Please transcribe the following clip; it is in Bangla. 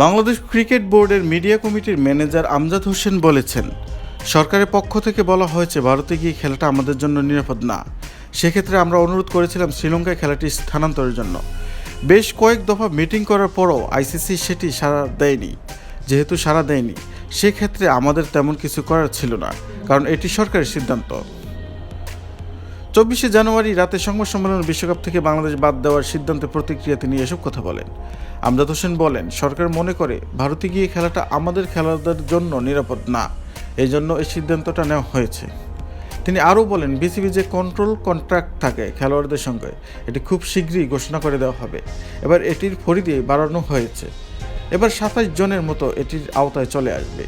বাংলাদেশ ক্রিকেট বোর্ডের মিডিয়া কমিটির ম্যানেজার আমজাদ হোসেন বলেছেন, সরকারের পক্ষ থেকে বলা হয়েছে ভারতে গিয়ে খেলাটা আমাদের জন্য নিরাপদ না। সেক্ষেত্রে আমরা অনুরোধ করেছিলাম শ্রীলঙ্কায় খেলাটি স্থানান্তরের জন্য। বেশ কয়েক দফা মিটিং করার পরও আইসিসি সেটি সাড়া দেয়নি। যেহেতু সাড়া দেয়নি, সেক্ষেত্রে আমাদের তেমন কিছু করার ছিল না, কারণ এটি সরকারের সিদ্ধান্ত। 24শে জানুয়ারি রাতে সংবাদ সম্মেলনে বিশ্বকাপ থেকে বাংলাদেশ বাদ দেওয়ার সিদ্ধান্তে প্রতিক্রিয়া তিনি এসব কথা বলেন। আমজাদ হোসেন বলেন, সরকার মনে করে ভারতে গিয়ে খেলাটা আমাদের খেলোয়াড়দের জন্য নিরাপদ না, এই জন্য এই সিদ্ধান্তটা নেওয়া হয়েছে। তিনি আরও বলেন, বিসিবি যে কন্ট্রোল কন্ট্রাক্ট থাকে খেলোয়াড়দের সঙ্গে, এটি খুব শীঘ্রই ঘোষণা করে দেওয়া হবে। এবার এটির পরিধি বাড়ানো হয়েছে, এবার 27 জনের মতো এটির আওতায় চলে আসবে।